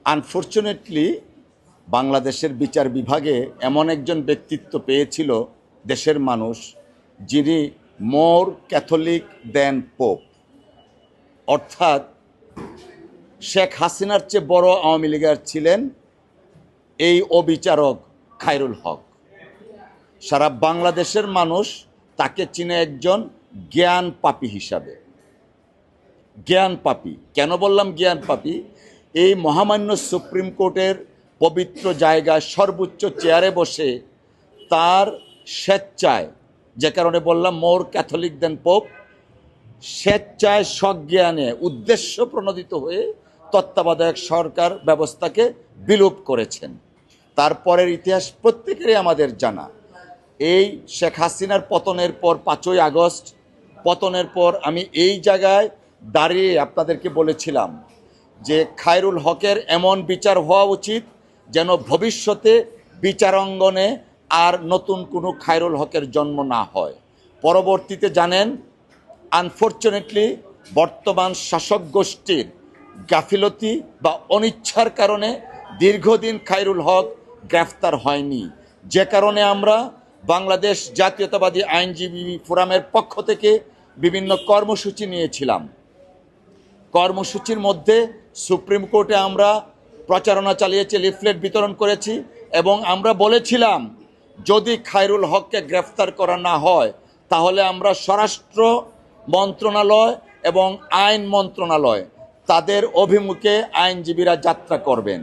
Unfortunately বাংলাদেশের বিচার বিভাগে এমন একজন ব্যক্তিত্ব পেয়েছিল দেশের মানুষ, যিনি মোর ক্যাথলিক দেন পোপ, অর্থাৎ শেখ হাসিনার চেয়ে বড় আওয়ামী লীগের ছিলেন এই অবিচারক খায়রুল হক। সারা বাংলাদেশের মানুষ তাকে চিনে একজন জ্ঞান পাপী হিসাবে। জ্ঞান পাপী কেন বললাম? জ্ঞান পাপী, এই মহামান্য সুপ্রিম কোর্টের পবিত্র জায়গায় সর্বোচ্চ চেয়ারে বসে তার স্বেচ্ছায়, যে কারণে বললাম মোর ক্যাথলিক দেন পোপ, স্বেচ্ছায় সজ্ঞানে উদ্দেশ্য প্রণোদিত হয়ে তত্ত্বাবধায়ক সরকার ব্যবস্থাকে বিলোপ করেছেন। তারপরের ইতিহাস প্রত্যেকেরই আমাদের জানা। এই শেখ হাসিনার পতনের পর 5ই আগস্ট পতনের পর আমি এই জায়গায় দাঁড়িয়ে আপনাদেরকে বলেছিলাম যে খায়রুল হকের এমন বিচার হওয়া উচিত যেন ভবিষ্যতে বিচারাঙ্গনে আর নতুন কোনো খায়রুল হকের জন্ম না হয়। পরবর্তীতে জানেন, আনফর্চুনেটলি বর্তমান শাসক গোষ্ঠীর গাফিলতি বা অনিচ্ছার কারণে দীর্ঘদিন খায়রুল হক গ্রেফতার হয়নি, যে কারণে আমরা বাংলাদেশ জাতীয়তাবাদী আইনজীবী ফোরামের পক্ষ থেকে বিভিন্ন কর্মসূচি নিয়েছিলাম। কর্মসূচির মধ্যে সুপ্রিম কোর্টে আমরা প্রচারণা চালিয়েছি, লিফলেট বিতরণ করেছি এবং আমরা বলেছিলাম যদি খায়রুল হককে গ্রেফতার করা না হয় তাহলে আমরা স্বরাষ্ট্র মন্ত্রণালয় এবং আইন মন্ত্রণালয় তাদের অভিমুখে আইনজীবীরা যাত্রা করবেন।